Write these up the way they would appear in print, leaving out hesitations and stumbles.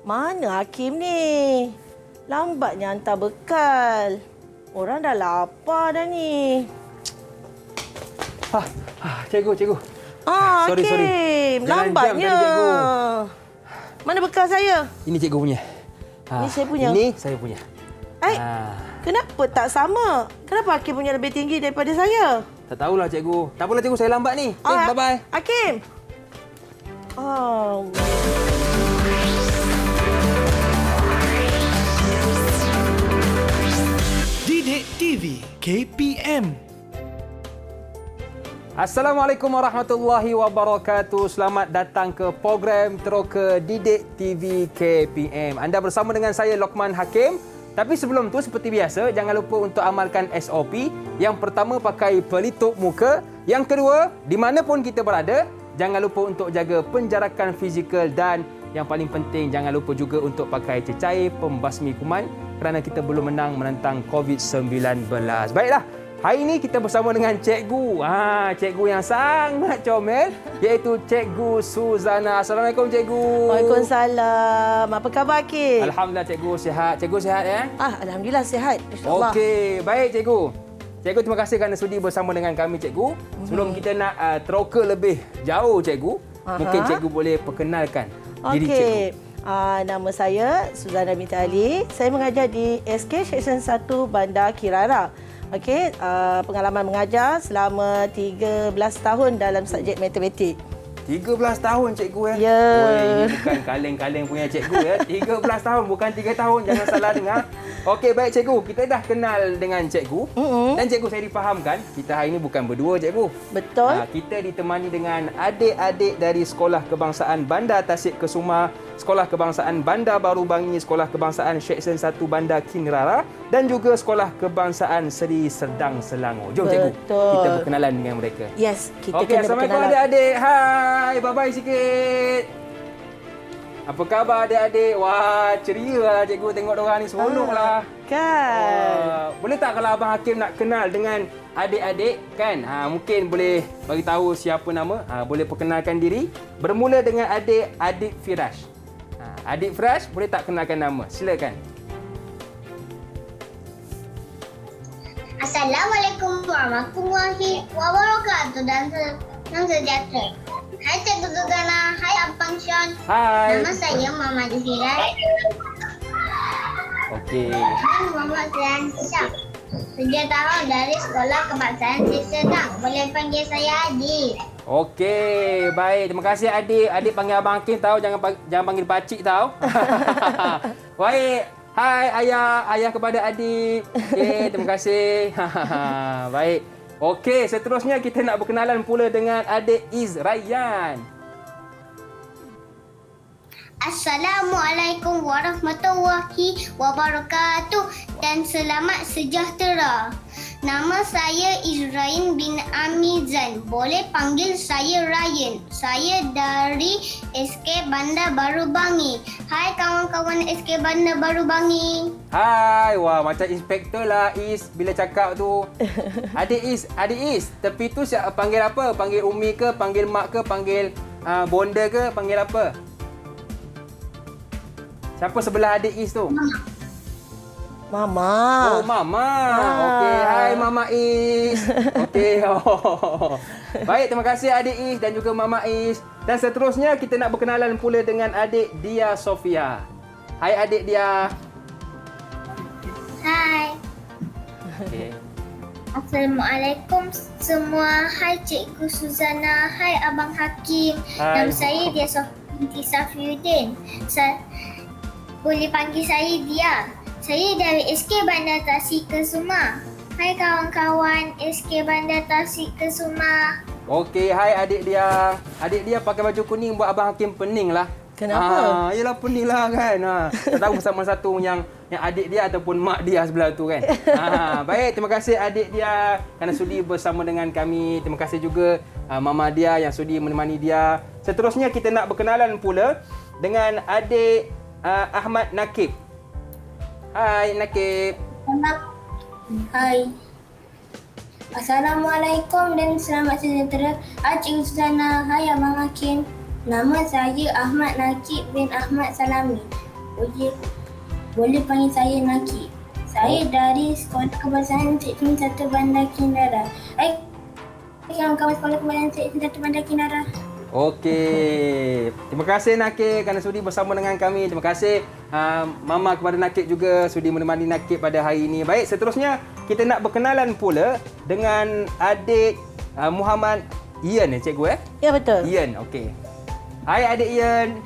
Mana Hakim ni? Lambatnya hantar bekal. Orang dah lapar dah ni. Cikgu. Hakim. Lambatnya. Cikgu. Mana bekal saya? Ini cikgu punya. Ini saya punya? Ini saya punya. Kenapa tak sama? Kenapa Hakim punya lebih tinggi daripada saya? Tak tahulah cikgu. Tak apalah cikgu, saya lambat ni. Bye-bye. Hakim. Didik TV KPM. Assalamualaikum warahmatullahi wabarakatuh. Selamat datang ke program Teroka Didik TV KPM. Anda bersama dengan saya Lokman Hakim. Tapi sebelum tu seperti biasa, jangan lupa untuk amalkan SOP. Yang pertama, pakai pelitup muka. Yang kedua, di mana pun kita berada, jangan lupa untuk jaga penjarakan fizikal dan yang paling penting, jangan lupa juga untuk pakai cecair pembasmi kuman kerana kita belum menentang COVID-19. Baiklah, hari ini kita bersama dengan cikgu. Cikgu yang sangat comel, iaitu Cikgu Suzana. Assalamualaikum cikgu. Waalaikumsalam. Apa khabar Hakim? Alhamdulillah cikgu sihat. Cikgu sihat ya? Alhamdulillah sihat. InsyaAllah. Okey, baik cikgu. Cikgu, terima kasih kerana sudi bersama dengan kami cikgu. Sebelum kita nak teroka lebih jauh cikgu, mungkin cikgu boleh perkenalkan diri cikgu. Nama saya Suzana binti Ali. Saya mengajar di SK Seksyen 1 Bandar Kirara. Okey, pengalaman mengajar selama 13 tahun dalam subjek matematik. 13 tahun cikgu ya? Ya. Ini bukan kaleng-kaleng punya cikgu ya. 13 tahun, bukan 3 tahun. Jangan salah dengar. Okey, baik cikgu. Kita dah kenal dengan cikgu. Dan cikgu, saya difahamkan, kita hari ini bukan berdua cikgu. Betul. Kita ditemani dengan adik-adik dari Sekolah Kebangsaan Bandar Tasik Kesuma, Sekolah Kebangsaan Bandar Baru Bangi, Sekolah Kebangsaan Seksyen 1 Bandar Kinrara dan juga Sekolah Kebangsaan Seri Serdang Selangor. Jom cikgu, kita berkenalan dengan mereka. Yes, kita Okey, kena Assalamualaikum berkenalan. adik-adik. Hai, bye-bye sikit. Apa khabar adik-adik? Wah, ceria lah cikgu tengok diorang ni, seronoklah. Kan. Boleh tak kalau Abang Hakim nak kenal dengan adik-adik kan? Mungkin boleh bagi tahu siapa nama, boleh perkenalkan diri. Bermula dengan adik Firash. Adik Firash, boleh tak kenalkan nama? Silakan. Assalamualaikum warahmatullahi wabarakatuh dan sejahtera. Hai Cikgu Suzana, hai Abang Sean. Hai. Nama saya Muhammad Firash. Okey. Dan Muhammad Zian Syah. 7 tahun dari Sekolah Kebangsaan Seri Serdang. Boleh panggil saya Adik. Okey, baik. Terima kasih adik. Adik panggil Abang Hakim tahu, jangan panggil pakcik tahu. Baik. Hai ayah kepada adik. Okey, terima kasih. Baik. Okey, seterusnya kita nak berkenalan pula dengan adik Izrayan. Assalamualaikum warahmatullahi wabarakatuh dan selamat sejahtera. Nama saya Izrain bin Amizan. Boleh panggil saya Ryan. Saya dari SK Bandar Baru Bangi. Hai kawan-kawan SK Bandar Baru Bangi. Hai, wah macam inspektor lah Is bila cakap tu. Adik Is, tepi tu siap panggil apa? Panggil Umi ke, panggil Mak ke, panggil Bonda ke, panggil apa? Siapa sebelah adik Is tu? Mama. Oh, Mama. Okey, hai Mama Is. Okey. Baik, terima kasih adik Is dan juga Mama Is. Dan seterusnya kita nak berkenalan pula dengan adik Dia Sofia. Hai adik Dia. Hai. Okey. Assalamualaikum semua. Hai Cikgu Suzana. Hai Abang Hakim. Hai. Nama saya Dia Binti Safiuddin. Boleh panggil saya Dia. Saya dari SK Bandar Tasik Kesuma. Hai kawan-kawan SK Bandar Tasik Kesuma. Okey, hai adik Dia. Adik Dia pakai baju kuning buat Abang Hakim pening lah. Kenapa? Yelah pening lah kan. Tak tahu sama satu yang adik dia ataupun mak dia sebelah tu kan. Baik, terima kasih adik Dia kerana sudi bersama dengan kami. Terima kasih juga mama dia yang sudi menemani dia. Seterusnya kita nak berkenalan pula dengan adik Ahmad Nakib. Hai Nakib. Hai. Assalamualaikum dan selamat sejahtera. Hai Cikgu Suzana. Hai Abang Hakim. Nama saya Ahmad Nakib bin Ahmad Salami. Boleh panggil saya Naki. Saya dari Sekolah Kebangsaan Cik Tim 1 Bandar Kinara. Kawan-kawan Sekolah Kebangsaan Cik Tim 1 Bandar Kinara. Okey. Terima kasih Nakib kerana sudi bersama dengan kami. Terima kasih Mama kepada Nakib juga sudi menemani Nakib pada hari ini. Baik, seterusnya kita nak berkenalan pula dengan adik Muhammad Ian cikgu Ya, betul. Ian, okey. Hai adik Ian.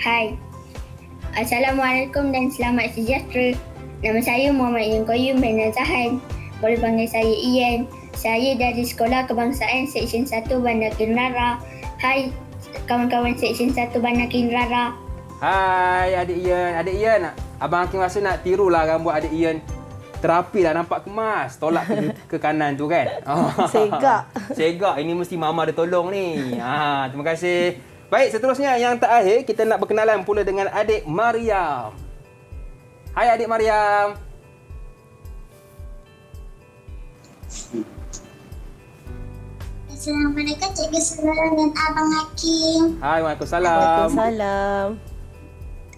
Hai. Assalamualaikum dan selamat sejahtera. Nama saya Muhammad Ian Qayyum bin Nazahan. Boleh panggil saya Ian. Saya dari Sekolah Kebangsaan Seksyen 1 Bandar Kinara. Hai kawan-kawan Seksyen 1 Bandar Kinara. Hai adik Ian. Adik Ian, Abang Hakim rasa nak tirulah rambut adik Ian. Terapi lah, nampak kemas. Tolak ke kanan tu kan. Segak. Segak. Ini mesti mama dia tolong ni. Terima kasih. Baik, seterusnya yang terakhir kita nak berkenalan pula dengan adik Mariam. Hai adik Mariam. Assalamualaikum Cikgu Surah dan Abang Hakim. Hai, Waalaikumsalam. Waalaikumsalam.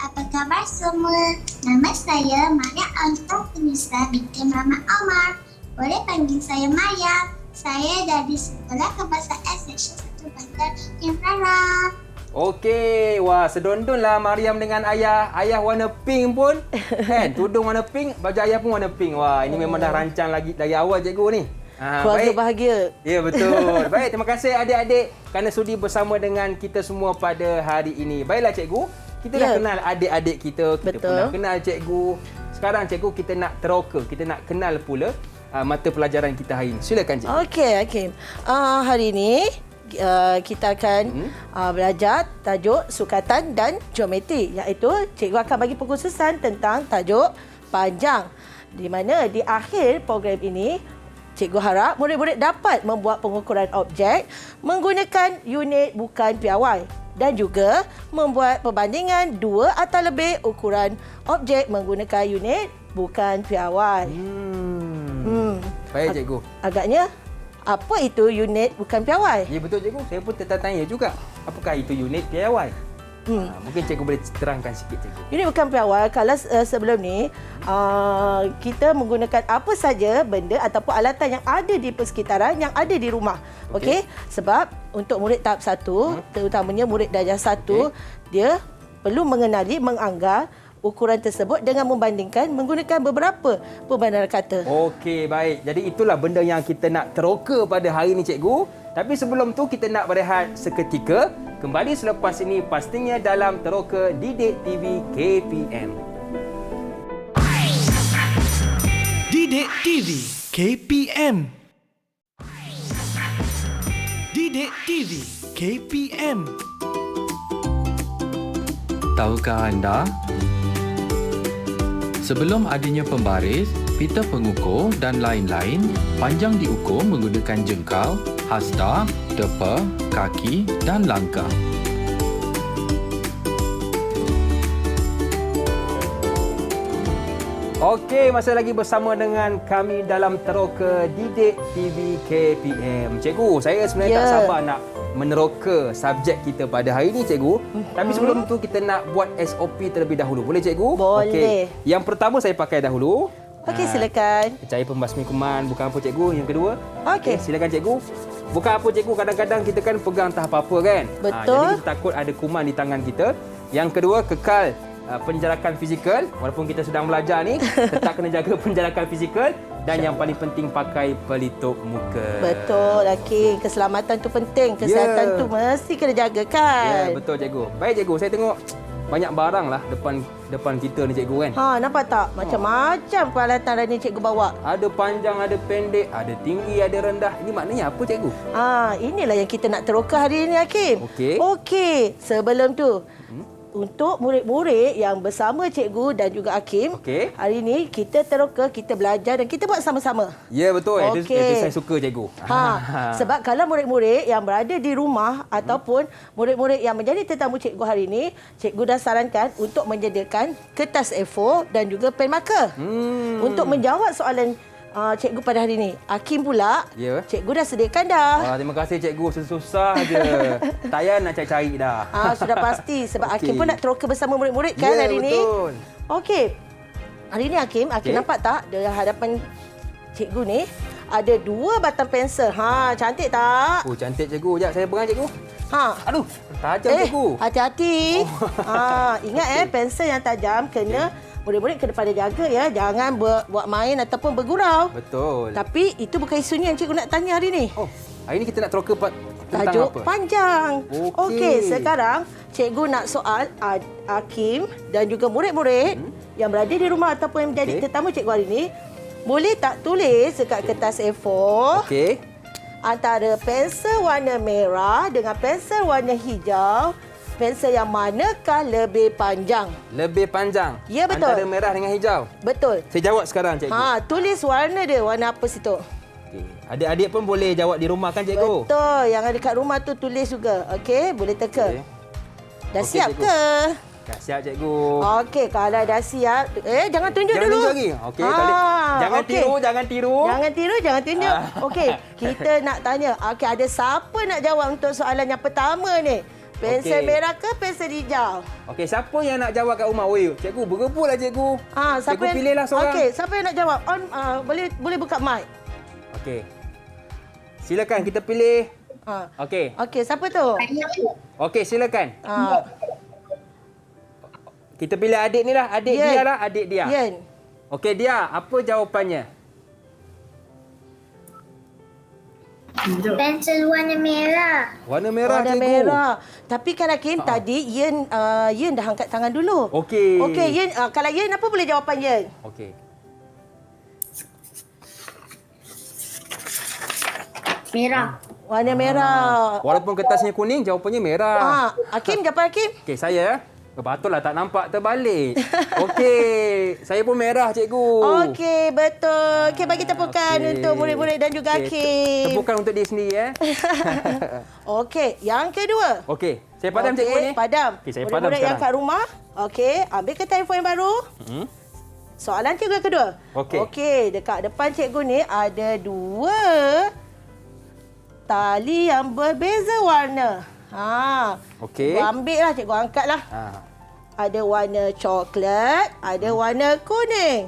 Apa khabar semua? Nama saya Maria Alta Finisa binti Muhammad Omar. Boleh panggil saya Maria. Saya dari Sekolah Kebangsaan Seksyen 1 Bandar Kinara. Okey, wah sedondon lah Mariam dengan ayah. Ayah warna pink pun. Kan, tudung warna pink, baju ayah pun warna pink. Wah, ini memang dah rancang lagi dari awal cikgu ni. Keluarga bahagia. Ya, betul. Baik, terima kasih adik-adik kerana sudi bersama dengan kita semua pada hari ini. Baiklah cikgu, kita dah kenal adik-adik kita, kita pernah kenal cikgu. Sekarang cikgu kita nak teroka, kita nak kenal pula mata pelajaran kita hari ini. Silakan cikgu. Okey, Hakim. Hari ini kita akan belajar tajuk sukatan dan geometri, iaitu cikgu akan bagi pengkhususan tentang tajuk panjang. Di mana di akhir program ini cikgu harap murid-murid dapat membuat pengukuran objek menggunakan unit bukan piawai dan juga membuat perbandingan dua atau lebih ukuran objek menggunakan unit bukan piawai. Baik cikgu. Agaknya apa itu unit bukan piawai? Ya betul cikgu. Saya pun tertanya juga. Apakah itu unit piawai? Mungkin cikgu boleh terangkan sikit cikgu. Unit bukan piawai, kalau sebelum ni kita menggunakan apa saja benda ataupun alatan yang ada di persekitaran, yang ada di rumah. Okey? Sebab untuk murid tahap 1, terutamanya murid darjah 1, dia perlu mengenali, menganggar ukuran tersebut dengan membandingkan menggunakan beberapa pembandaran kata. Okey, baik. Jadi itulah benda yang kita nak teroka pada hari ini cikgu. Tapi sebelum tu kita nak berehat seketika. Kembali selepas ini pastinya dalam teroka Didik TV KPM. Didik TV KPM. Didik TV KPM. Tahukah anda? Sebelum adanya pembaris, pita pengukur dan lain-lain, panjang diukur menggunakan jengkal, hasta, tepa, kaki dan langkah. Okey, masih lagi bersama dengan kami dalam teroka Didik TV KPM. Cikgu, saya sebenarnya tak sabar nak meneroka subjek kita pada hari ini cikgu. Tapi sebelum tu kita nak buat SOP terlebih dahulu. Boleh cikgu? Boleh. Okey. Yang pertama saya pakai dahulu. Okey, silakan. Cair pembasmi kuman, bukan apa cikgu. Yang kedua. Okey. Silakan cikgu. Bukan apa cikgu, kadang-kadang kita kan pegang tak apa-apa kan? Betul. Jadi kita takut ada kuman di tangan kita. Yang kedua, kekal penjarakan fizikal. Walaupun kita sedang belajar ni, tetap kena jaga penjarakan fizikal. Dan yang paling penting, pakai pelitup muka. Betul, Hakim. Keselamatan tu penting. Kesihatan tu mesti kena jaga kan? Ya, betul cikgu. Baik cikgu, saya tengok banyak barang lah depan kita ni cikgu kan? Nampak tak? Macam-macam peralatan hari ni cikgu bawa. Ada panjang, ada pendek, ada tinggi, ada rendah. Ini maknanya apa cikgu? Inilah yang kita nak teroka hari ini, Hakim. Okey. Sebelum tu, untuk murid-murid yang bersama cikgu dan juga Hakim, hari ini kita teroka, kita belajar dan kita buat sama-sama. Ya, betul. Itu saya suka cikgu. Sebab kalau murid-murid yang berada di rumah ataupun murid-murid yang menjadi tetamu cikgu hari ini, cikgu dah sarankan untuk menyediakan kertas A4 dan juga pen marker untuk menjawab soalan cikgu pada hari ni. Hakim pula, Ya. cikgu dah sediakan dah. Terima kasih cikgu, susah je. Tak payah nak cari-cari dah. Sudah pasti sebab Okey. Hakim pun nak teroka bersama murid-murid kan Ya, hari ni. betul. Okey. Hari ni Hakim Okey. nampak tak di hadapan cikgu ni ada 2 batang pensel. Cantik tak? Oh, cantik cikgu. Sekejap saya pegang cikgu. Aduh, tajam cikgu. Hati-hati. Ingat pensel yang tajam kena murid-murid kena pada jaga ya. Jangan buat main ataupun bergurau. Betul. Tapi itu bukan isunya yang cikgu nak tanya hari ni. Oh, hari ni kita nak teroka tentang Tajuk apa? panjang. Okey. Sekarang cikgu nak soal Hakim dan juga murid-murid yang berada di rumah ataupun yang menjadi tetamu cikgu hari ini. Boleh tak tulis dekat kertas A4 Okey. antara pensel warna merah dengan pensel warna hijau, pensel yang manakah lebih panjang? Lebih panjang. Ya, betul. Antara merah dengan hijau. Betul. Saya jawab sekarang cikgu. Tulis warna dia, warna apa situ? Okey. Adik-adik pun boleh jawab di rumah kan cikgu? Betul. Yang ada kat rumah tu tulis juga. Okey, boleh teka. Okey. Dah Okey, siap cikgu. ke? Dah siap cikgu. Okey, kalau dah siap. Jangan tunjuk Jangan dulu. tunjuk lagi. Okey, jangan okey. tiru, jangan tiru. Jangan tiru, jangan tunjuk. Okey, kita nak tanya. Okey, ada siapa nak jawab untuk soalan yang pertama ni? Pensel Okey. merah ke pensel hijau? Okey, siapa yang nak jawab kat rumah? Oi, cikgu berebutlah cikgu. Siapa Cikgu pilihlah seorang. Okey, siapa yang nak jawab? Boleh buka mic. Okey. Silakan kita pilih. Okey. Okey, siapa tu? Okey, silakan. Ah, Kita pilih adik ni lah. Adik Yen. dia lah, adik dia. Yen. Okey, dia. Apa jawapannya? Pensel warna merah. Warna merah, Warna cikgu. merah. Tapi kan Hakim tadi Yen dah angkat tangan dulu. Okey. Okey, Yen, kalau Yen apa boleh jawapan Yen? Okey. Merah. Warna merah. Walaupun kertasnya kuning, jawapannya merah. Hakim, jawapan Hakim? Okey, saya patutlah tak nampak terbalik. Okey, saya pun merah cikgu. Okey, betul. Okey, bagi tepukan Okey. untuk murid-murid dan juga Okey, Hakim. Tepukan untuk dia sendiri Okey, yang kedua. Okey, saya padam cikgu ni. Padam. Okey, saya padam Murid-murid yang sekarang. kat rumah. Okey, ambil kertas telefon yang baru. Soalan cikgu yang kedua. Okey. Okey, dekat depan cikgu ni ada 2 tali yang berbeza warna. Okey. Cikgu ambil lah, cikgu angkat lah. Ada warna coklat, ada warna kuning.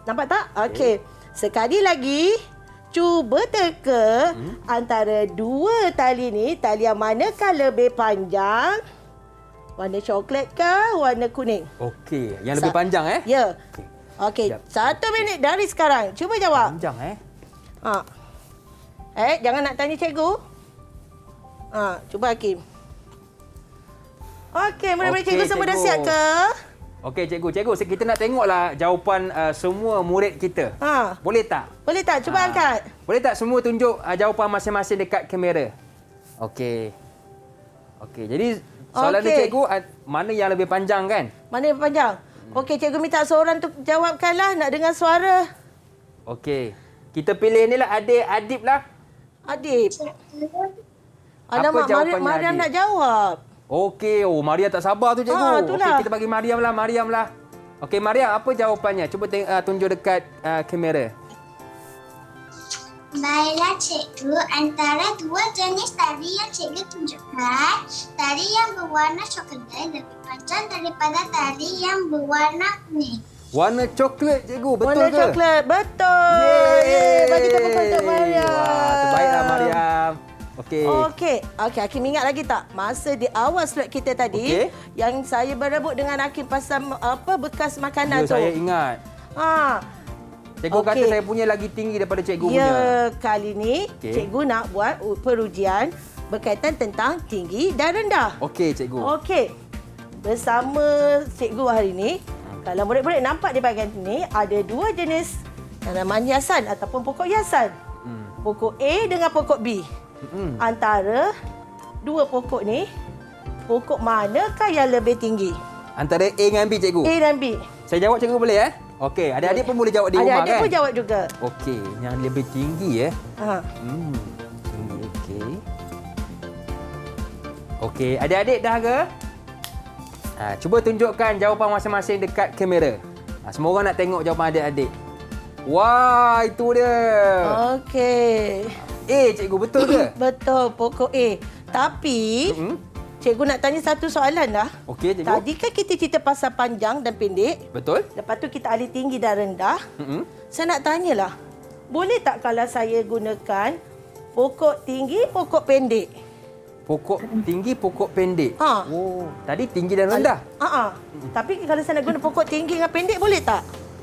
Nampak tak? Okey. Sekali lagi, cuba teka antara 2 tali ni, tali yang manakah lebih panjang? Warna coklat ke warna kuning? Okey, yang lebih panjang Ya. Okey. Okey, 1 minit dari sekarang. Cuba jawab. Panjang Jangan nak tanya cikgu. Cuba Hakim. Okey, murid-murid Okey, cikgu semua dah cikgu. siap ke? Okey cikgu, kita nak tengoklah jawapan semua murid kita. Boleh tak? Boleh tak? Cuba angkat. Boleh tak semua tunjuk jawapan masing-masing dekat kamera? Okey. Okey, jadi soalan dia Okey. cikgu, mana yang lebih panjang kan? Mana yang panjang? Okey, cikgu minta seorang tu jawabkanlah. Nak dengar suara. Okey. Kita pilih ni lah adik Adib lah. Adib. Apa Alamak, jawapannya, Mariam Adib? nak jawab. Okey, Maria tak sabar tu cikgu. Itulah. Okey, kita bagi Mariam lah. Okey, Mariam, apa jawapannya? Cuba tunjuk dekat kamera. Baiklah cikgu, antara 2 jenis tali yang cikgu tunjukkan, tali yang berwarna coklat lebih panjang daripada tali yang berwarna kuning. Warna coklat cikgu, betul Warna ke? coklat. Betul. Yeay. Bagi tepukan untuk Mariam. Wah, terbaiklah Mariam. Okey. Okey, Hakim ingat lagi tak masa di awal slot kita tadi Okey. yang saya berebut dengan Hakim pasal bekas makanan Ya, tu. saya ingat. Cikgu Okey. kata saya punya lagi tinggi daripada cikgu punya. Ya, kali ni Okey. cikgu nak buat perujian berkaitan tentang tinggi dan rendah. Okey, cikgu. Okey. Bersama cikgu hari ini, kalau murid-murid nampak di bahagian ini ada 2 jenis tanaman hiasan ataupun pokok hiasan. Pokok A dengan pokok B. Antara 2 pokok ni, pokok manakah yang lebih tinggi? Antara A dengan B, cikgu. A dan B. Saya jawab cikgu boleh Okey, adik-adik pun boleh jawab di rumah Adik-adik kan? pun jawab juga. Okey, yang lebih tinggi Ha. Tinggi, okey. Okey, adik-adik dah ke? Cuba tunjukkan jawapan masing-masing dekat kamera. Semua orang nak tengok jawapan adik-adik. Wah, itu dia. Okey. Cikgu, betul ke? Betul, pokok A. Tapi, cikgu nak tanya satu soalan dah. Okey, cikgu. Tadi kan kita cerita pasal panjang dan pendek. Betul? Lepas tu kita alih tinggi dan rendah. Saya nak tanyalah, boleh tak kalau saya gunakan pokok tinggi, pokok pendek? Pokok tinggi, pokok pendek. Ha. Oh, tadi tinggi dan rendah. Tapi kalau saya nak guna pokok tinggi dengan pendek, boleh tak?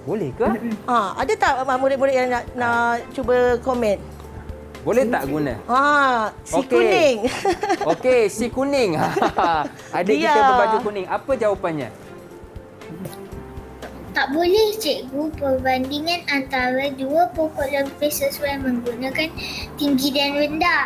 Boleh ke? Ada tak murid-murid yang nak cuba komen? Boleh tak guna? Si Okey. kuning. Okey, si kuning. Adik Dia. kita berbaju kuning. Apa jawapannya? Tak boleh cikgu, perbandingan antara dua pokok lebih sesuai menggunakan tinggi dan rendah.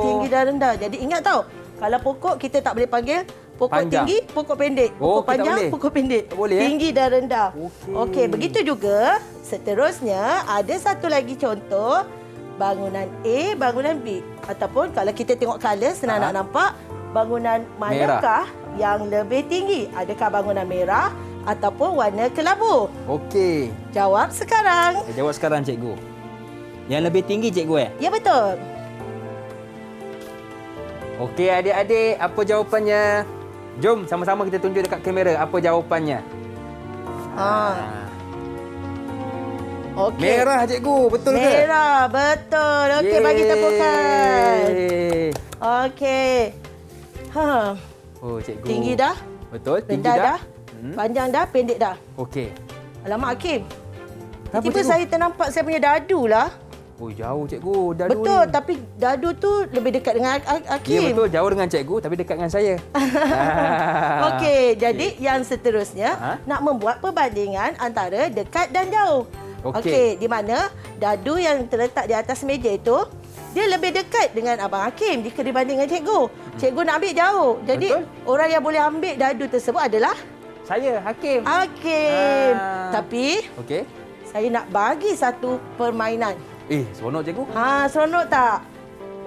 Tinggi dan rendah. Jadi ingat tau, kalau pokok kita tak boleh panggil pokok Panjang. tinggi, pokok pendek. Oh, Pokok kita panjang, boleh? pokok pendek. Tak boleh, Tinggi dan rendah. Okey. Begitu juga seterusnya ada satu lagi contoh bangunan A, bangunan B. Ataupun kalau kita tengok colour senang nak nampak bangunan manakah yang lebih tinggi? Adakah bangunan merah ataupun warna kelabu? Okey. Jawab sekarang. Jawab sekarang, cikgu. Yang lebih tinggi, cikgu Ya betul. Okey, adik-adik, apa jawapannya? Jom sama-sama kita tunjuk dekat kamera apa jawapannya. Okey. Merah, cikgu. Betul ke? Merah, betul. Okey, bagi tepukan. Yeay. Okey. Oh, cikgu. Tinggi dah, Betul, tinggi rendah dah. dah, panjang dah, pendek dah. Okey. Alamak, Hakim. Kenapa, Tiba-tiba cikgu? saya ternampak saya punya dadu lah. Oh, jauh, cikgu. Dadu Betul, ni. tapi dadu tu lebih dekat dengan Ya, Hakim. betul. Jauh dengan cikgu tapi dekat dengan saya. Okey, jadi yang seterusnya nak membuat perbandingan antara dekat dan jauh. Okey. Di mana dadu yang terletak di atas meja itu dia lebih dekat dengan Abang Hakim jika dibanding dengan cikgu. Cikgu nak ambil jauh. Jadi Betul. orang yang boleh ambil dadu tersebut adalah Saya, Hakim. Hakim. Tapi Okey. saya nak bagi satu permainan. Seronok, cikgu. Seronok tak?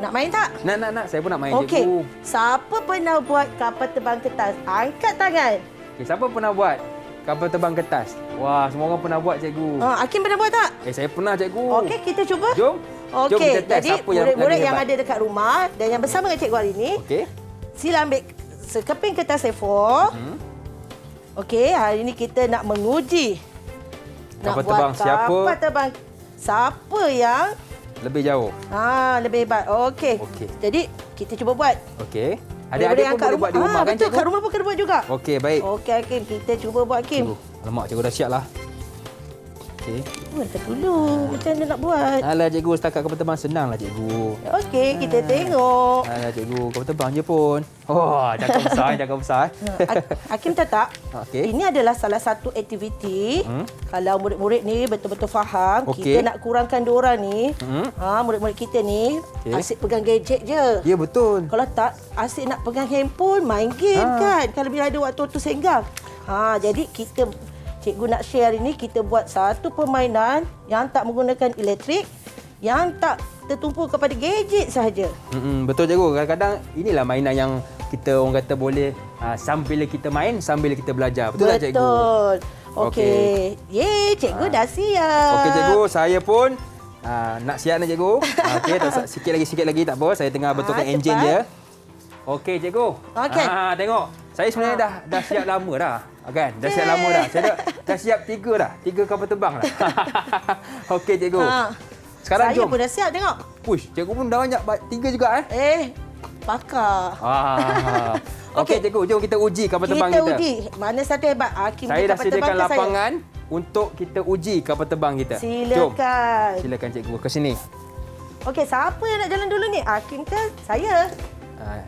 Nak main tak? Nak. Saya pun nak main, Okey. cikgu. Siapa pernah buat kapal terbang kertas? Angkat tangan. Okey, siapa pernah buat kapal terbang kertas? Wah, semua orang pernah buat, cikgu. Hakim pernah buat tak? Saya pernah, cikgu. Okey, kita cuba. Jom. Jom Okey, kita test jadi siapa yang murid-murid lagi yang hebat. ada dekat rumah dan yang bersama dengan cikgu hari ini, Okey. sila ambil sekeping kertas A4. Okey, hari ini kita nak menguji. Kapal terbang siapa? Kapal terbang siapa yang Lebih jauh. lebih hebat. Okey. Okey. Jadi kita cuba buat. Okey. Murid-murid Adik-adik yang pun kat boleh buat di rumah kan, betul, cikgu? kat rumah pun kena buat juga. Okey, baik. Okey, Hakim, kita cuba buat, Hakim. Cikgu. Alamak, cikgu dah siap lah. Okey. Buat dulu. Macam mana nak buat? Alah, cikgu, setakat kapal terbang senang lah, cikgu. Okey, kita tengok. Alah, cikgu, kapal terbang je pun. Cakap besar. Hakim tahu tak? Okey. Ini adalah salah satu aktiviti. Kalau murid-murid ni betul-betul faham, Okey. kita nak kurangkan diorang ni. Murid-murid kita ni Okey. asyik pegang gadget je. Ya, betul. Kalau tak, asyik nak pegang handphone, main game kan. Kalau bila ada waktu tu senggang. Jadi cikgu nak share hari ni, kita buat satu permainan yang tak menggunakan elektrik, yang tak tertumpu kepada gadget sahaja. Betul, cikgu. Kadang-kadang inilah mainan yang kita orang kata boleh sambil kita main, sambil kita belajar. Betul tak, cikgu? Betul. Okey. Okey. Yeay, cikgu dah siap. Okey, cikgu. Saya pun nak siap dah, cikgu. Okey, sikit lagi tak apa. Saya tengah betulkan enjin cepat. je. Okey, cikgu. Okey. Tengok. Saya sebenarnya dah siap lama dah. Kan? Dah siap lama dah. Saya dah siap 3 dah. 3 kapal terbang dah. Okey, cikgu. Sekarang Saya jom. pun dah siap tengok. Push, cikgu pun dah banyak 3 juga Pakar. Okey, cikgu, jom kita uji kapal terbang kita. Kita uji mana satu hebat. Hakim Saya punya dah kapal terbang sediakan ke saya? lapangan untuk kita uji kapal terbang kita. Jom. Silakan. Silakan, cikgu, ke sini. Okey, siapa yang nak jalan dulu ni? Hakim ke saya?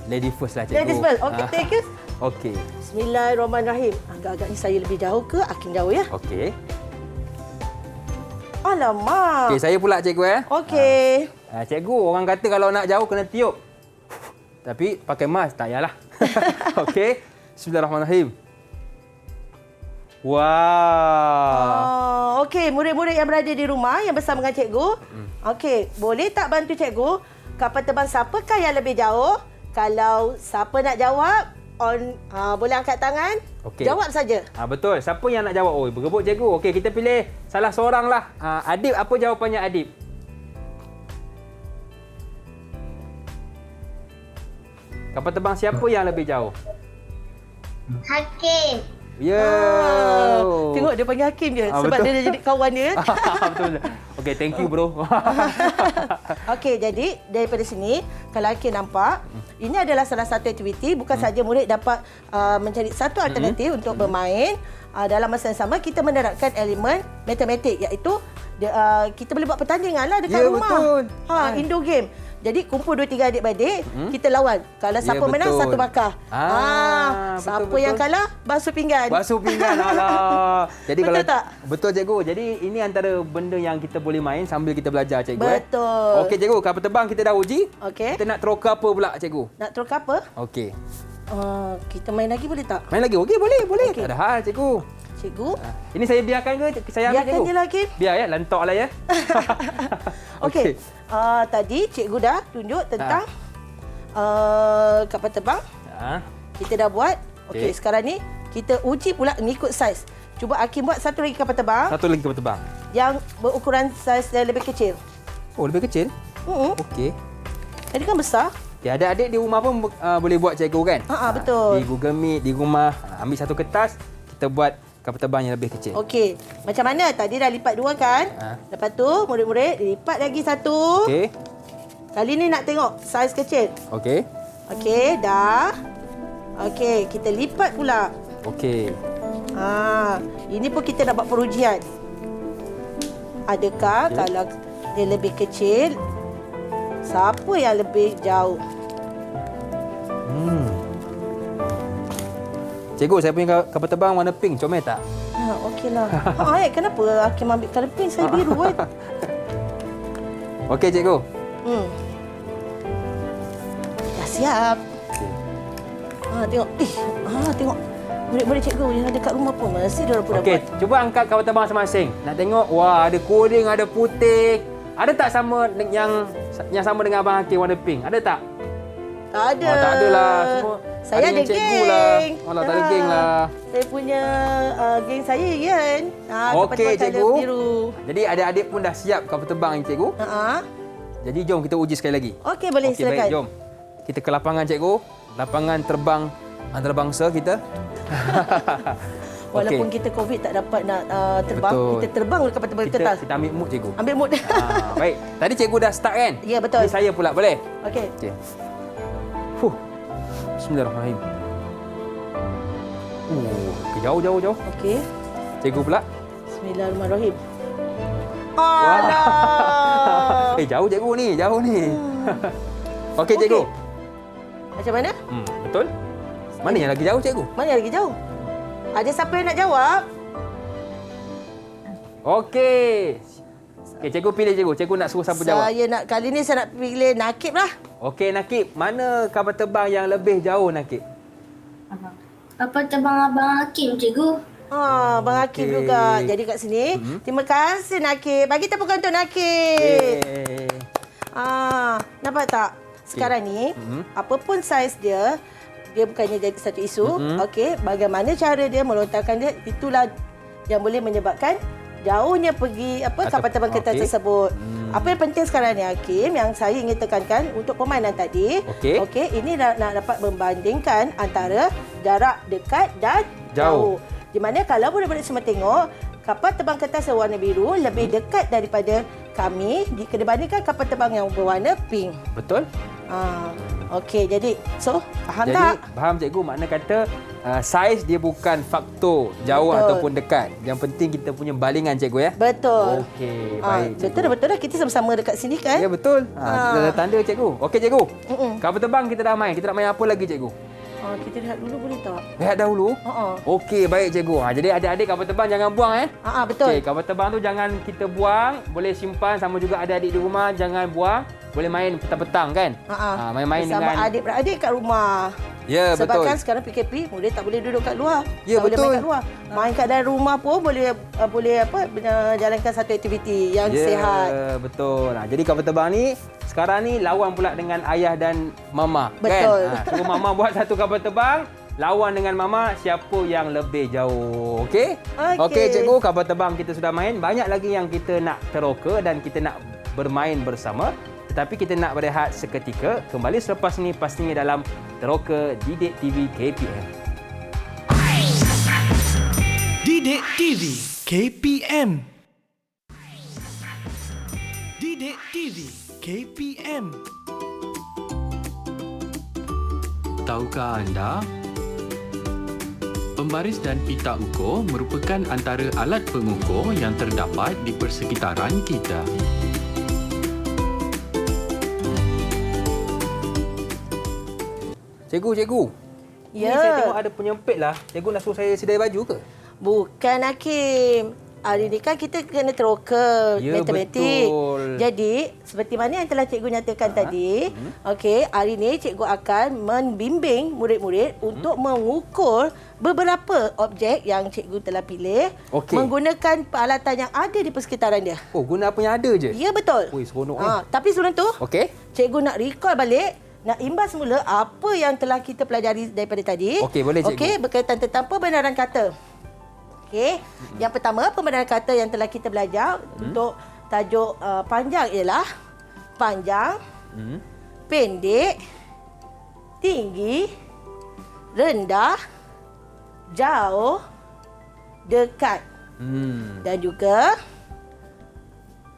Lady first lah, cikgu. Ladies first. Okey, thank you. Okey. Bismillahirrahmanirrahim. Agak-agaknya saya lebih jauh ke? Hakim jauh ya? Okey. Alamak. Okey, saya pula, cikgu. Okey. Cikgu, orang kata kalau nak jauh kena tiup. Tapi pakai mask, tak payahlah. Okey. Bismillahirrahmanirrahim. Wah. Okey, murid-murid yang berada di rumah yang bersama dengan cikgu. Okey, boleh tak bantu cikgu? Kapal terbang siapakah yang lebih jauh? Kalau siapa nak jawab, boleh angkat tangan. Okey. Jawab saja. Betul. Siapa yang nak jawab? Bergebuk cikgu. Okey, kita pilih salah seorang lah. Adib, apa jawapannya Adib? Kapal terbang siapa yang lebih jauh? Hakim. Ya. Tengok dia panggil Hakim je. Sebab betul. dia dah jadi kawan dia. Betul. Okey, thank you bro. Okey, jadi daripada sini, kalau Hakim nampak, ini adalah salah satu aktiviti. Bukan saja murid dapat mencari satu alternatif untuk bermain. Dalam masa yang sama, kita menerapkan elemen matematik, iaitu kita boleh buat pertandingan lah dekat rumah. Betul. Indoor game. Jadi kumpul 2-3 adik-beradik, kita lawan. Kalau siapa menang, betul. 1 markah. Siapa betul. yang kalah, basuh pinggan. Basuh pinggan. Alah. Jadi Betul kalau tak? Betul cikgu. Jadi ini antara benda yang kita boleh main sambil kita belajar cikgu. Betul. Okey cikgu, kapal terbang kita dah uji. Okey. Kita nak teroka apa pula cikgu? Nak terus apa? Okey. Kita main lagi boleh tak? Main lagi? Okey, boleh. Okey. Tak ada hal cikgu. Cikgu? Ini saya biarkan ke? Saya ambil Biarkan cikgu? je lah, Hakim. Biar ya, lantok lah ya. Okey. Tadi cikgu dah tunjuk tentang kapal terbang. Kita dah buat. Okey, Okey. sekarang ni kita uji pula mengikut saiz. Cuba Hakim buat satu lagi kapal terbang Satu lagi kapal terbang. yang berukuran saiz yang lebih kecil. Oh, lebih kecil? Okey. Tadi kan besar. Ya, adik-adik di rumah pun boleh buat cikgu kan? Betul. Di Google Meet, di rumah, ambil satu kertas, kita buat kapal terbang yang lebih kecil. Okey. Macam mana? Tadi dah lipat 2 kan? Lepas tu murid-murid lipat lagi 1. Okey. Kali ni nak tengok saiz kecil. Okey. Okey, dah. Okey, kita lipat pula. Okey. Ini pun kita nak buat perujian. Adakah kalau dia lebih kecil, siapa yang lebih jauh? Cikgu, saya punya kapal terbang warna pink. Comel tak? Okeylah. Kenapa Hakim ambil colour pink, saya biru kan? Okey, cikgu. Dah siap. Tengok. Tengok. Murid-murid cikgu yang ada kat rumah pun mesti dia pun Okey, dapat. cuba angkat kapal terbang masing-masing. Nak tengok, wah, ada kuning, ada putih. Ada tak sama yang sama dengan Abang Hakim warna pink? Ada tak? Tak ada. Oh, tak adalah. Semua Saya ada yang cikgu geng. lah. Alah, tak ada geng lah. Saya punya geng saya kan. Okey, kapal cikgu. biru. Jadi adik-adik pun dah siap kapal terbang ni, cikgu. Jadi jom kita uji sekali lagi. Okey, boleh, Okey, silakan. baik, jom. Kita ke lapangan, cikgu. Lapangan terbang antarabangsa kita. Walaupun Okey. kita COVID tak dapat nak terbang, Betul. kita terbang dekat kapal kertas. Kita ambil mood, cikgu. Ambil mood. Baik. Tadi cikgu dah start kan? Ya, betul. Ini saya pula, boleh? Okey. Okey. Bismillahirrahmanirrahim. Okay, jauh. Okey. Cikgu pula. Bismillahirrahmanirrahim. Alah. Jauh cikgu ni, jauh ni. Okey, cikgu. Macam mana? Betul? Mana yang lagi jauh, cikgu? Mana yang lagi jauh? Ada siapa yang nak jawab? Okey. Okey, cikgu pilih cikgu. Cikgu nak suruh siapa jawab? Kali ni saya nak pilih Nakib lah. Okey, Nakib. Mana kapal terbang yang lebih jauh, Nakib? Kapal terbang Abang Hakim, cikgu. Abang Nakib Okey. juga. Jadi kat sini, terima kasih Nakib. Bagi tepukan untuk Nakib. Yeay. Nampak tak? Sekarang ni, apapun saiz dia bukannya jadi satu isu. Okey, bagaimana cara dia melontarkan dia, itulah yang boleh menyebabkan jauhnya pergi kapal terbang kertas okey. tersebut. Apa yang penting sekarang ni Hakim, yang saya ingin tekankan untuk permainan tadi, Okey. ini nak dapat membandingkan antara jarak dekat dan jauh. Di mana kalau murid-murid semua tengok, kapal terbang kertas warna biru lebih dekat daripada kami dibandingkan kapal terbang yang berwarna pink. Betul? Okey, jadi faham Jadi, tak? faham cikgu. Makna kata saiz dia bukan faktor jauh Betul. ataupun dekat. Yang penting kita punya balingan, cikgu ya. Betul. Okey, baik. Betul dah kita sama-sama dekat sini kan? Ya, betul. Kita dah tanda, cikgu. Okey, cikgu. Kapal terbang kita dah main. Kita nak main apa lagi, cikgu? Kita lihat dulu boleh tak? Lihat dahulu. Okey, baik, cikgu. Jadi adik-adik kapal terbang jangan buang Betul. Okey, kapal terbang tu jangan kita buang. Boleh simpan, sama juga adik-adik di rumah jangan buang. Boleh main petang-petang kan? Main-main bersama dengan adik-beradik kat rumah. Ya, Sebab betul. kan sekarang PKP, murid tak boleh duduk kat luar. Ya, tak boleh betul. main kat luar. Main kat dalam rumah pun boleh jalankan satu aktiviti yang sihat. Ya, betul. Jadi kapal terbang ni sekarang ni lawan pula dengan ayah dan mama. Betul. Kan? Suruh mama buat satu kapal terbang, lawan dengan Mama siapa yang lebih jauh. Okey? Okey. Okey cikgu, kapal terbang kita sudah main. Banyak lagi yang kita nak teroka dan kita nak bermain bersama. Tetapi kita nak berehat seketika. Kembali selepas ni pastinya dalam Teroka Didik TV KPM. Didik TV KPM. Didik TV KPM. Tahukah anda? Pembaris dan pita ukur merupakan antara alat pengukur yang terdapat di persekitaran kita. Cikgu. Ya. Ni saya tengok ada penyempit lah. Cikgu nak suruh saya sedia baju ke? Bukan, Hakim. Hari ni kan kita kena teroka Ya, matematik. betul. Jadi, seperti mana yang telah cikgu nyatakan tadi, okey, hari ni cikgu akan membimbing murid-murid untuk mengukur beberapa objek yang cikgu telah pilih Okey. menggunakan peralatan yang ada di persekitaran dia. Oh, guna apa yang ada je? Ya, betul. Ui, seronok Tapi sebelum tu, Okey. cikgu nak recall balik, nak imbas semula apa yang telah kita pelajari daripada tadi. Okey, boleh, cikgu. Okey, berkaitan tentang pembenaran kata. Okey, yang pertama pembenaran kata yang telah kita belajar untuk tajuk panjang ialah panjang, pendek, tinggi, rendah, jauh, dekat. Dan juga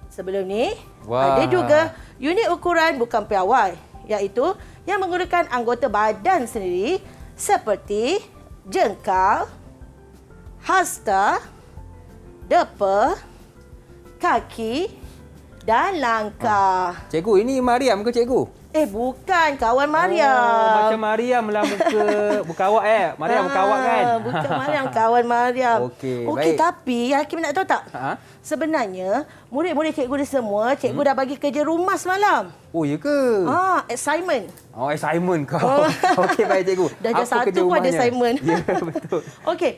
sebelum ni Wah. ada juga unit ukuran bukan piawai, iaitu yang menggunakan anggota badan sendiri seperti jengkal, hasta, depa, kaki dan langkah. Cikgu, ini Mariam ke cikgu? Bukan, kawan Mariam. Oh, macam Mariam lah muka awak Mariam muka awak kan? Bukan Mariam, kawan Mariam. Okey, Okey, baik. tapi Hakim nak tahu tak? Sebenarnya, murid-murid cikgu ni semua, cikgu dah bagi kerja rumah semalam. Oh, ya ke? Assignment. Oh, assignment kau. Okey, baik cikgu. Darjah Apa kerja satu pun ada rumahnya? assignment. Ya, betul. Okey.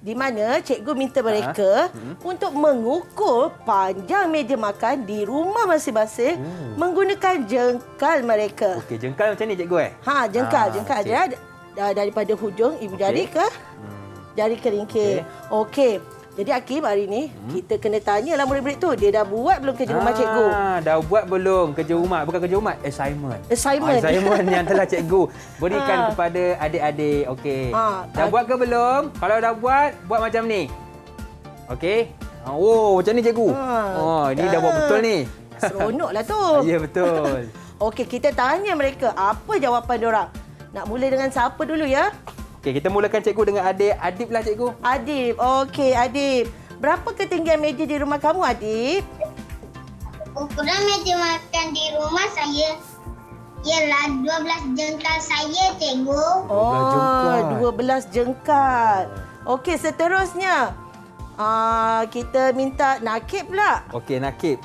Di mana cikgu minta mereka untuk mengukur panjang meja makan di rumah masing-masing menggunakan jengkal mereka. Okey, jengkal macam ni cikgu Jengkal okey. dia daripada hujung ibu jari ke jari kelingking. Okey. Jadi Hakim, hari ni kita kena tanyalah murid-murid tu, dia dah buat belum kerja rumah cikgu? Dah buat belum kerja rumah? Bukan kerja rumah, assignment. Assignment. Assignment yang telah cikgu berikan kepada adik-adik. Okey. Dah buat ke belum? Kalau dah buat macam ni. Okey. Oh, macam ni cikgu. Ini dah buat betul ni. Seronoklah tu. Ya, betul. Okey, kita tanya mereka apa jawapan diorang. Nak mula dengan siapa dulu ya? Okey, kita mulakan cikgu dengan adik. Adib lah cikgu. Adib. Okey, Adib. Berapa ketinggian meja di rumah kamu, Adib? Ukuran meja makan di rumah saya ialah 12 jengkal saya, cikgu. 12 jengkal. Okey, seterusnya. Kita minta Nakib pula. Okey, Nakib.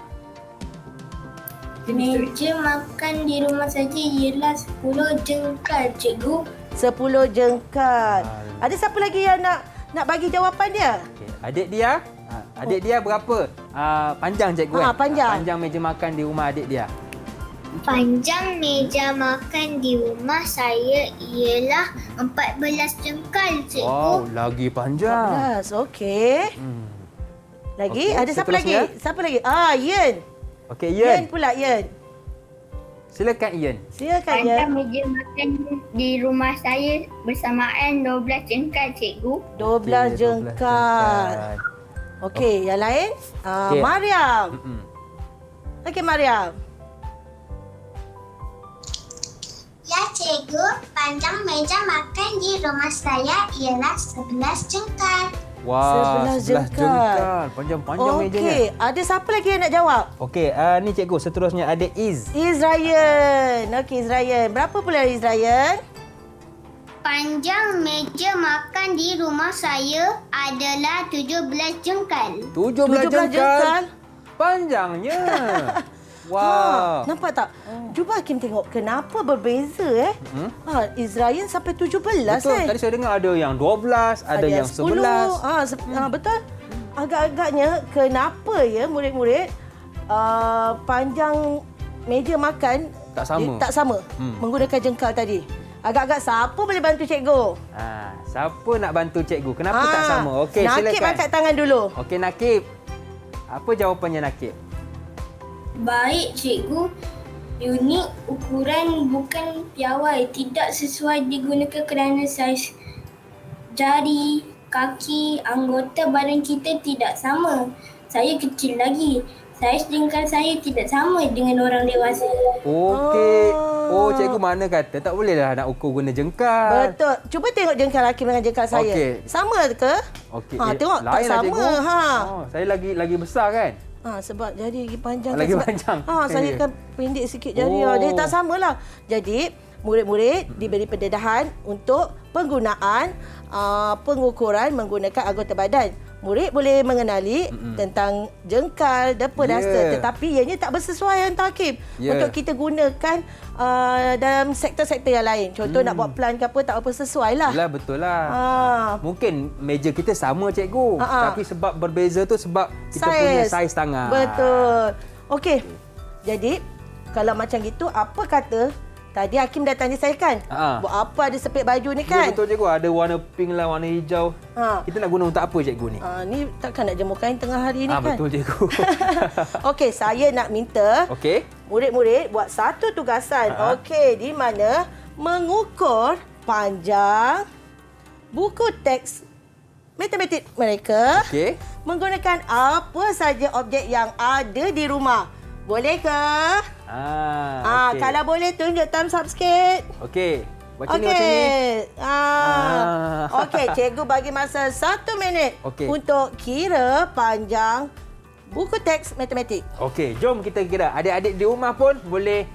Meja makan di rumah saya ialah 10 jengkal, cikgu. 10 jengkal. Ada siapa lagi yang nak bagi jawapan dia? Okey, adik dia berapa? Panjang cikgu panjang. Panjang meja makan di rumah adik dia. Panjang meja makan di rumah saya ialah 14 jengkal, cikgu. Wow, lagi panjang. 14. Okey. Lagi? Okey, Ada siapa lagi? seterusnya. Siapa lagi? Yen. Okey, Yen Ian. pula, Yen. Silakan Ian. Silakan, Yen. Panjang meja makan di rumah saya bersamaan 12 jengkal, cikgu. 12 jengkal. Okey, yang lain? Okey. Mariam. Okey, Mariam. Ya, cikgu. Panjang meja makan di rumah saya ialah 11 jengkal. Wah, 11 jengkal. Panjang-panjang mejanya. Okey, ada siapa lagi yang nak jawab? Okey, ni cikgu seterusnya ada Iz. Izrayan. Okey, Izrayan. Berapa pula Izrayan? Panjang meja makan di rumah saya adalah 17 jengkal. 17 jengkal. Panjangnya. Wah. Nampak tak? Cuba Hakim tengok kenapa berbeza Izrayan sampai 17 Betul. Tadi saya dengar ada yang 12, ada yang 11. Betul. Agak-agaknya kenapa ya murid-murid panjang meja makan Tak sama. tak sama menggunakan jengkal tadi. Agak-agak siapa boleh bantu cikgu? Siapa nak bantu cikgu? Kenapa tak sama? Okey, silakan. Nakib angkat tangan dulu. Okey, Nakib. Apa jawapannya Nakib? Baik, cikgu. Unit ukuran bukan piawai. Tidak sesuai digunakan kerana saiz jari, kaki, anggota badan kita tidak sama. Saya kecil lagi. Saiz jengkal saya tidak sama dengan orang dewasa. Okey. Cikgu mana kata tak bolehlah nak ukur guna jengkal. Betul. Cuba tengok jengkal Hakim dengan jengkal saya. Okey. Sama ke? Okey. Tengok tak lain lah, sama. cikgu. Saya lagi besar kan? Sebab jari lagi panjang. Lagi sebab, panjang. Saya kan pendek sikit jari. Jadi tak samalah. Jadi murid-murid diberi pendedahan untuk penggunaan pengukuran menggunakan anggota badan. Murid boleh mengenali tentang jengkal, depa, duster, tetapi ianya tak bersesuaian Hakim untuk kita gunakan dalam sektor-sektor yang lain. Contoh nak buat plan ke apa, tak apa sesuai lah. Yalah, betul lah. Mungkin meja kita sama cikgu, tapi sebab berbeza tu sebab kita punya saiz tangan. Betul. Okey. Jadi kalau macam gitu, apa kata tadi Hakim dah tanya saya kan? Buat apa ada sepit baju ni kan? Ya, betul cikgu. Ada warna pink lah, warna hijau. Kita nak guna untuk apa cikgu ni? Ni takkan nak jemur kain tengah hari ni kan? Betul cikgu. Okey, saya nak minta murid-murid buat satu tugasan. Okey, di mana mengukur panjang buku teks matematik mereka menggunakan apa saja objek yang ada di rumah. Boleh ke? Okay. Kalau boleh tunjuk thumbs up sikit. Okey. Macam ni. Okey, cikgu bagi masa 1 minit untuk kira panjang buku teks matematik. Okey, jom kita kira. Adik-adik di rumah pun boleh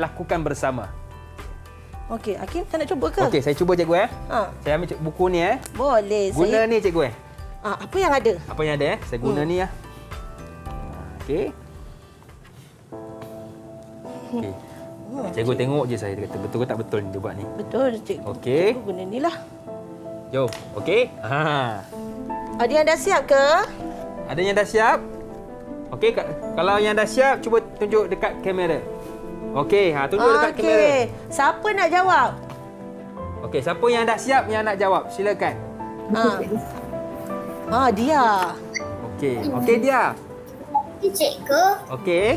lakukan bersama. Okey, Hakim tak nak cuba ke? Okey, saya cuba cikgu Saya ambil buku ni Boleh. Guna ni cikgu apa yang ada? Apa yang ada Saya guna ni Okey. Okey. Cikgu tengok je saya, dia kata betul ke tak betul ni dia buat ni. Betul cikgu. Okey. Cikgu guna ni lah. Jom. Okey. Ada yang dah siap ke? Ada yang dah siap? Okey, kalau yang dah siap cuba tunjuk dekat kamera. Okey, tunjuk dekat kamera. Siapa nak jawab? Okey, siapa yang dah siap yang nak jawab? Silakan. Dia. Okey. Okey dia. Cikgu, Okey.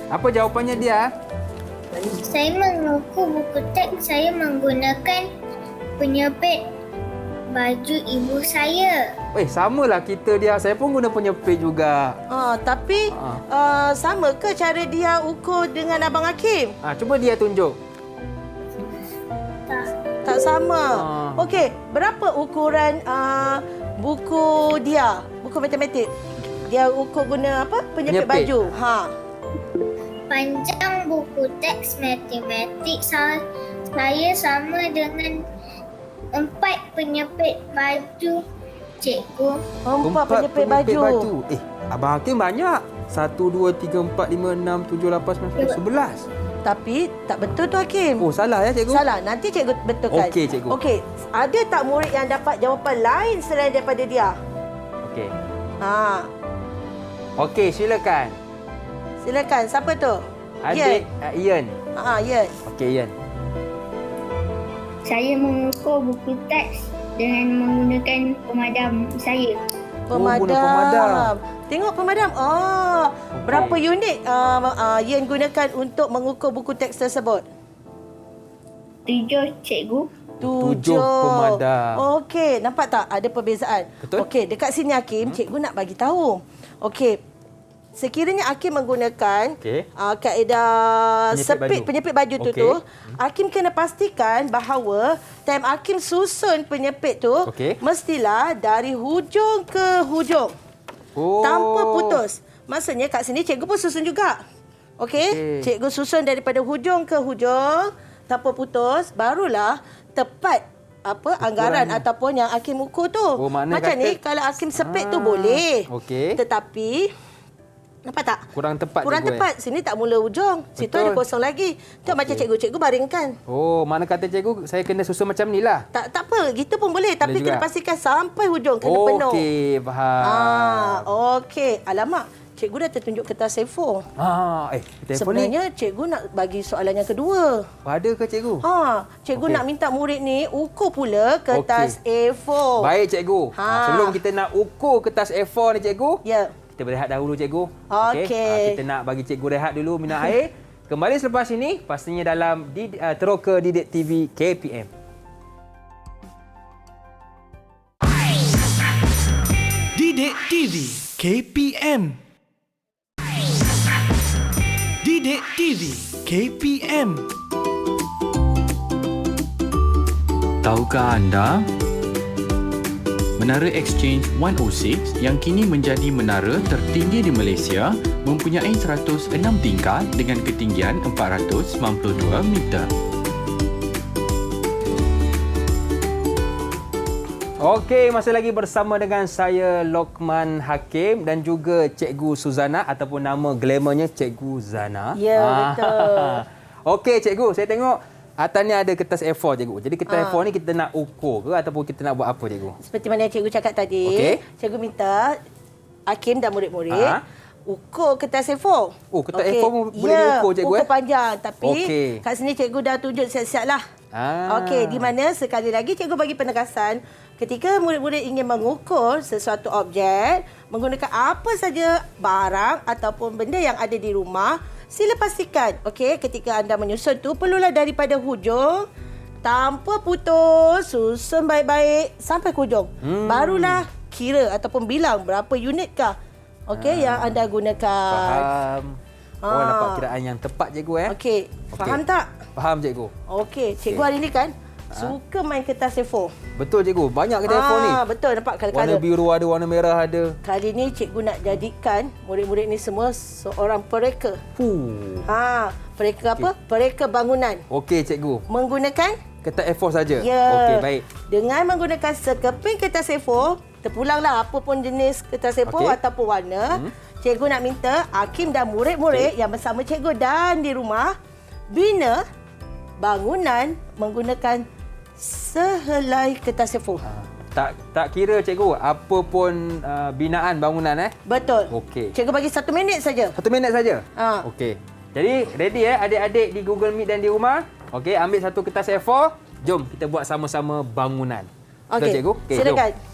Apa jawapannya dia? saya mengukur buku teks saya menggunakan penyepit baju ibu saya. Samalah kita dia. Saya pun guna penyepit juga. Tapi sama ke cara dia ukur dengan Abang Hakim? Cuba dia tunjuk. Tak sama. Okey, berapa ukuran buku dia? Buku matematik. Dia ukur guna apa? Penyepit baju. Panjang buku teks matematik saya sama dengan 4 penyepit baju, cikgu. 4 penyepit baju. Abang Hakim banyak. 1, 2, 3, 4, 5, 6, 7, 8, 9, 11. Tapi tak betul tu Hakim. Salah ya cikgu? Salah. Nanti cikgu betulkan. Okey cikgu. Okey. Ada tak murid yang dapat jawapan lain selain daripada dia? Okey. Okey, silakan. Silakan. Siapa tu? Adik Ian. Ian. Okey, Ian. Saya mengukur buku teks dengan menggunakan pemadam saya. Pemadam. Tengok pemadam. Berapa unit Ian gunakan untuk mengukur buku teks tersebut? 7, cikgu. 7 pemadam. Okey, nampak tak ada perbezaan? Betul. Okey, dekat sini Hakim, cikgu nak bagi tahu. Okey. Sekiranya Hakim menggunakan kaedah penyepit baju tu, Hakim kena pastikan bahawa time Hakim susun penyepit tu mestilah dari hujung ke hujung. Tanpa putus. Maksudnya kat sini cikgu pun susun juga. Okey, cikgu susun daripada hujung ke hujung tanpa putus, barulah tepat anggaran ataupun yang Hakim ukur tu. Macam ni kalau Hakim sepit tu boleh. Tetapi nampak tak? Kurang tepat. Kurang tepat. Sini tak mula hujung. Situ ada kosong lagi. Tu macam cikgu baringkan. Mana kata cikgu saya kena susun macam ni lah. Tak apa. Gitu pun boleh. Tapi kena pastikan sampai hujung. Kena penuh. Okey, faham. Okey. Alamak. cikgu dah tertunjuk kertas A4. Telefon ni. Sebenarnya cikgu nak bagi soalan yang kedua. Ada ke cikgu? Cikgu Okey. nak minta murid ni ukur pula kertas A4. Baik cikgu. Ha. Sebelum kita nak ukur kertas A4 ni cikgu, Ya. kita berehat dahulu cikgu. Okey. Kita nak bagi cikgu rehat dulu minum air. Kembali selepas ini pastinya dalam terus ke Didik TV KPM. Didik TV KPM. Didik TV KPM. Tahukah anda? Menara Exchange 106 yang kini menjadi menara tertinggi di Malaysia mempunyai 106 tingkat dengan ketinggian 492 meter. Okey, masih lagi bersama dengan saya Lokman Hakim dan juga Cikgu Suzana ataupun nama glamournya Cikgu Zana. Ya, betul. Okey cikgu, saya tengok atas ni ada kertas A4 cikgu. Jadi kertas A4 ni kita nak ukur ke ataupun kita nak buat apa cikgu? Seperti mana cikgu cakap tadi, Okey. cikgu minta Hakim dan murid-murid ukur kertas A4. Oh, kertas A4 pun boleh diukur cikgu ukur panjang. Tapi Okey. kat sini cikgu dah tunjuk siap-siap lah. Okey, di mana sekali lagi cikgu bagi penegasan ketika murid-murid ingin mengukur sesuatu objek menggunakan apa saja barang ataupun benda yang ada di rumah, sila pastikan ketika anda menyusun tu perlulah daripada hujung tanpa putus, susun baik-baik sampai ke hujung. Barulah kira ataupun bilang berapa unitkah yang anda gunakan. Faham. Dapat kiraan yang tepat cikgu Okey, faham tak? Faham cikgu. Okey, cikgu hari ni kan suka main kertas A4. Betul cikgu, banyak kertas A4 ni. Betul, nampak Warna kala-kala. biru ada, warna merah ada. Kali ni cikgu nak jadikan murid-murid ni semua seorang pereka. Pereka apa? Pereka bangunan. Okey cikgu. Menggunakan Kertas A4 saja. Ya. Okey, baik. Dengan menggunakan sekeping kertas A4, terpulanglah apa pun jenis kertas A4 ataupun warna. Cikgu nak minta Hakim dan murid-murid yang bersama cikgu dan di rumah bina bangunan menggunakan sehelai kertas A4. Tak kira cikgu apa pun binaan bangunan Betul. Okey. Cikgu bagi 1 minit saja. 1 minit saja. Okey. Jadi ready adik-adik di Google Meet dan di rumah. Okey, ambil satu kertas A4. Jom kita buat sama-sama bangunan. Betul cikgu? Okey, silakan. jom.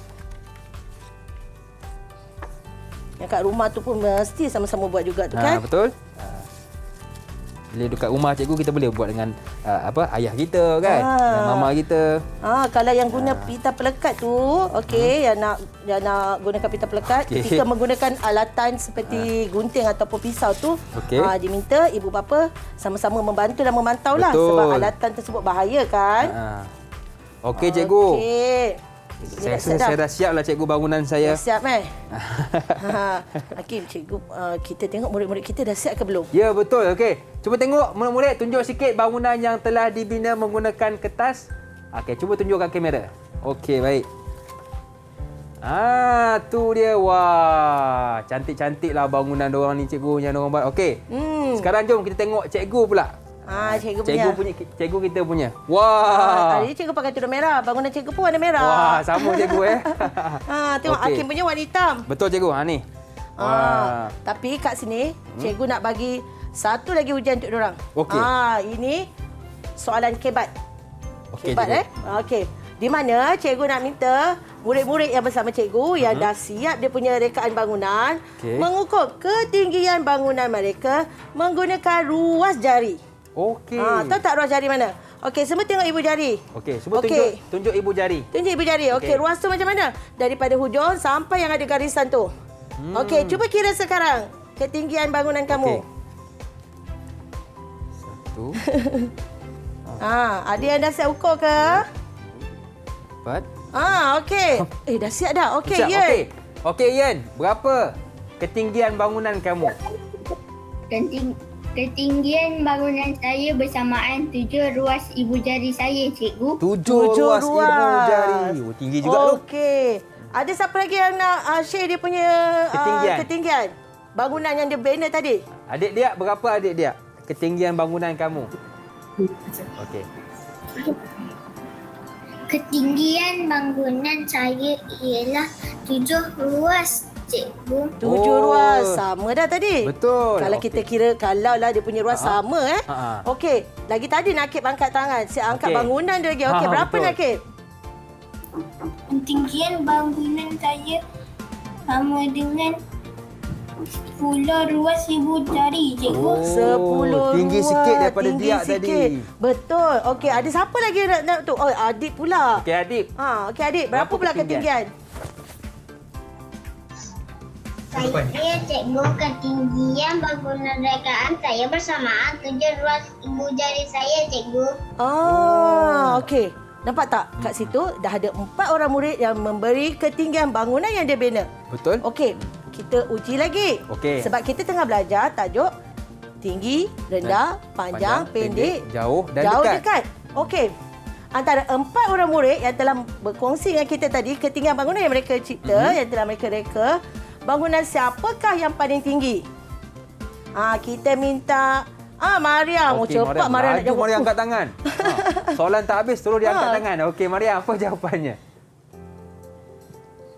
Yang kat rumah tu pun mesti sama-sama buat juga tu kan? Betul. Bila dekat rumah cikgu kita boleh buat dengan ayah kita kan, dengan mama kita. Kalau yang guna pita pelekat tu, yang nak gunakan pita pelekat, ketika menggunakan alatan seperti gunting ataupun pisau tu, diminta ibu bapa sama-sama membantu dan memantau lah sebab alatan tersebut bahaya kan. Okey cikgu. Okey. Saya rasa saya dah siap lah cikgu bangunan saya. Siap Hakim, cikgu kita tengok murid-murid kita dah siap ke belum? Ya betul. Okey. Cuba tengok murid-murid tunjuk sikit bangunan yang telah dibina menggunakan kertas. Okey, cuba tunjukkan kamera. Okey, baik. Tu dia. Wah, cantik-cantiklah bangunan diorang ni cikgu yang diorang buat. Okey. Sekarang jom kita tengok cikgu pula. Cikgu kita punya. Wah. Hari ni cikgu pakai tudung merah. Bangunan cikgu pun warna merah. Wah, sama cikgu Tengok Hakim punya warna hitam. Betul cikgu. Ni. Wah. Tapi kat sini cikgu nak bagi satu lagi ujian untuk diorang. Okey. Ini soalan kebat. Okey, kebat Okey. Di mana cikgu nak minta murid-murid yang bersama cikgu yang dah siap dia punya rekaan bangunan mengukur ketinggian bangunan mereka menggunakan ruas jari. Okey. Tahu tak ruas jari mana? Okey, semua tengok ibu jari. Okey, cuba tunjuk ibu jari. Tunjuk ibu jari. Okey, ruas tu macam mana? Daripada hujung sampai yang ada garisan tu. Okey, cuba kira sekarang ketinggian bangunan kamu. Satu. Ada yang dah siap ukur ke? 4. Okey. Dah siap dah. Okey, Ian. Ian. Okey, Ian. Berapa ketinggian bangunan kamu? Ketinggian bangunan saya bersamaan 7 ruas ibu jari saya, cikgu. 7 ruas ibu jari. Tinggi juga tu. Okey. Ada siapa lagi yang nak share dia punya ketinggian? Bangunan yang dia bina tadi. Adik dia, berapa adik dia? Ketinggian bangunan kamu? Okey. Ketinggian bangunan saya ialah 7 ruas cikgu. 7 ruas. Sama dah tadi. Betul. Kalau kita kira, kalau lah dia punya ruas sama Okey, lagi tadi Nakib angkat tangan. Saya angkat Okey. bangunan dia lagi. Okey, berapa betul. Nakib? Ketinggian bangunan saya sama dengan 10 ruas 1000 jari, cikgu. 10 tinggi ruas, sikit daripada tinggi Diak sikit. tadi. Betul. Okey, ada siapa lagi nak tu? Oh, Adik pula. Okey, Adib. Okey Adik, berapa pula ketinggian? Saya cikgu ketinggian bangunan rekaan saya bersamaan 7 ruas ibu jari saya, cikgu. Okey. Nampak tak? Kat situ dah ada 4 orang murid yang memberi ketinggian bangunan yang dia bina. Betul? Okey, kita uji lagi. Okey. Sebab kita tengah belajar tajuk tinggi, rendah, panjang, pendek, jauh dan jauh dekat. dekat. Okey. Antara 4 orang murid yang telah berkongsi dengan kita tadi ketinggian bangunan yang mereka cipta, yang telah mereka reka, bangunan siapakah yang paling tinggi? Kita minta Mariam. Okey, Cepat Mariam nak Laju jawab. Mariam angkat tangan. Soalan tak habis, terus dia angkat tangan. Okey, Mariam, apa jawapannya?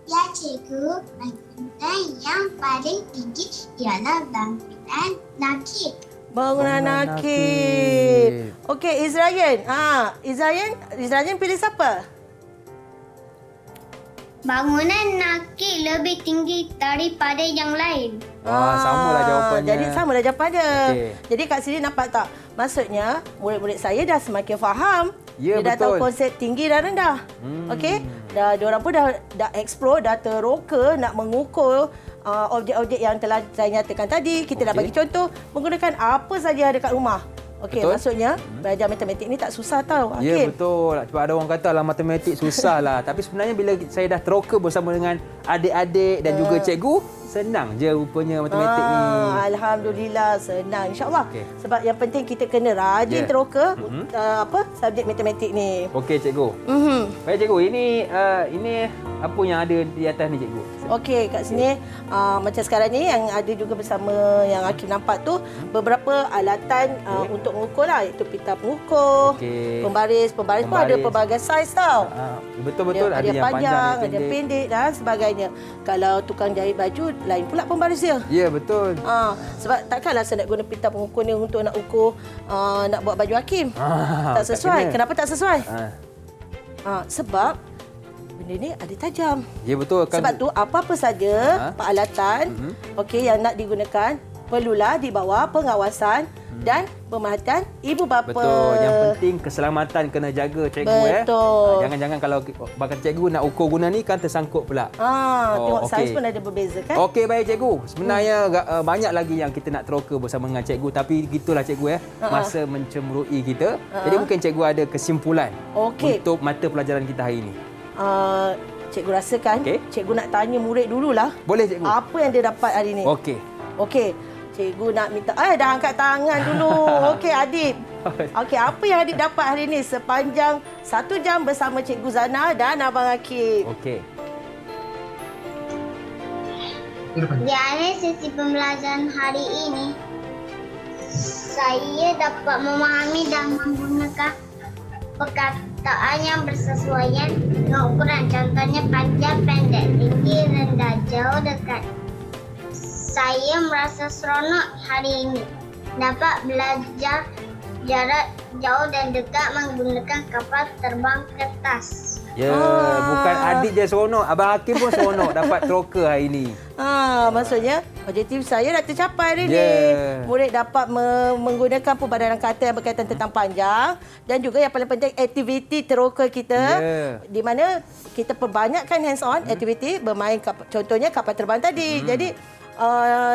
Ya, cikgu. Bangunan yang paling tinggi ialah bangunan Nakib. Bangunan Bangunan Nakib. Nakib. Okey, Izrayan. Izrayan pilih siapa? Bangunan Nakib lebih tinggi daripada yang lain. Wah, samalah jawapannya. Jadi samalah jawapannya. Okey. Jadi kat sini nampak tak? Maksudnya murid-murid saya dah semakin faham. Ya, Dia dah tahu betul. konsep tinggi dan rendah. Okey? Diorang pun dah explore, dah teroka nak mengukur objek-objek yang telah saya nyatakan tadi. Kita dah Okey. bagi contoh menggunakan apa saja yang ada kat rumah. Okey, Betul. maksudnya belajar matematik ni tak susah tau. Ya, Hakim. betul. Sebab ada orang kata lah matematik susah lah. Tapi sebenarnya bila saya dah teroka bersama dengan adik-adik dan juga cikgu, senang je rupanya matematik ni. Alhamdulillah, senang insya-Allah. Okey. Sebab yang penting kita kena rajin Ya. teroka subjek matematik ni. Okey, cikgu. Baik, cikgu. Ini apa yang ada di atas ni, cikgu? Okey, kat sini macam sekarang ni yang ada juga bersama yang Hakim nampak tu beberapa alatan untuk mengukur lah, iaitu pita pengukur, Okey. pembaris pun ada Pembaris. pelbagai saiz tau. Betul-betul. Ada yang panjang, ada yang pendek dan sebagainya. Kalau tukang jahit baju, lain pula pembaris dia. Ya, betul. Sebab takkanlah saya nak guna pita pengukur ni untuk nak ukur nak buat baju Hakim. Tak tak sesuai. kena. Kenapa tak sesuai? Ah. Sebab benda ni ada tajam. Ya, betul. Kan. Sebab tu apa-apa saja peralatan okey yang nak digunakan perlulah di bawah pengawasan dan pemerhatian ibu bapa. Betul. Yang penting keselamatan kena jaga, cikgu. Betul. Jangan-jangan kalau bakal cikgu nak ukur guna ni kan tersangkut pula. Tengok saiz okey. pun ada berbeza kan? Okey, baik cikgu. Sebenarnya banyak lagi yang kita nak teroka bersama dengan cikgu, tapi gitulah cikgu masa mencemburui kita. Jadi mungkin cikgu ada kesimpulan Okey. untuk mata pelajaran kita hari ini. Cikgu rasakan Okey. cikgu nak tanya murid dululah. Boleh, cikgu? Apa yang dia dapat hari ni? Okey. Okey. Cikgu nak minta dah angkat tangan dulu. Okey, Adib. Okey, apa yang Adib dapat hari ni sepanjang 1 jam bersama Cikgu Zana dan Abang Hakim? Okey. Di akhir sesi pembelajaran hari ini, saya dapat memahami dan menggunakan perkataan yang bersesuaian dengan ukuran. Contohnya panjang, pendek, tinggi, rendah, jauh, dekat. Saya merasa seronok hari ini. Dapat belajar jarak jauh dan dekat menggunakan kapal terbang kertas. Ya, bukan adik je seronok, Abang Hakim pun seronok dapat teroka hari ini. Maksudnya objektif saya dah tercapai hari ni. Ya. Murid dapat menggunakan pembadaran kata yang berkaitan tentang panjang dan juga yang paling penting aktiviti teroka kita di mana kita perbanyakkan hands on aktiviti bermain contohnya kapal terbang tadi. Jadi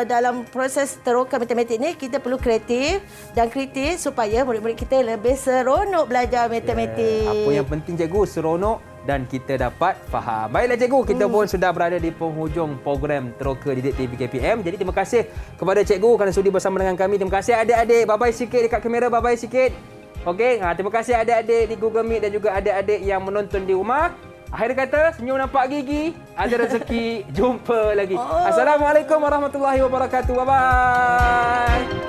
dalam proses teroka matematik ni kita perlu kreatif dan kritis supaya murid-murid kita lebih seronok belajar matematik. Apa yang penting, cikgu, seronok dan kita dapat faham. Baiklah, cikgu, kita pun sudah berada di penghujung program Teroka Didik TV KPM. Jadi terima kasih kepada cikgu kerana sudi bersama dengan kami. Terima kasih adik-adik. Bye-bye sikit dekat kamera, bye-bye sikit. Okey, terima kasih adik-adik di Google Meet dan juga adik-adik yang menonton di rumah. Akhir kata, senyum nampak gigi, ada rezeki, jumpa lagi. Assalamualaikum warahmatullahi wabarakatuh. Bye-bye.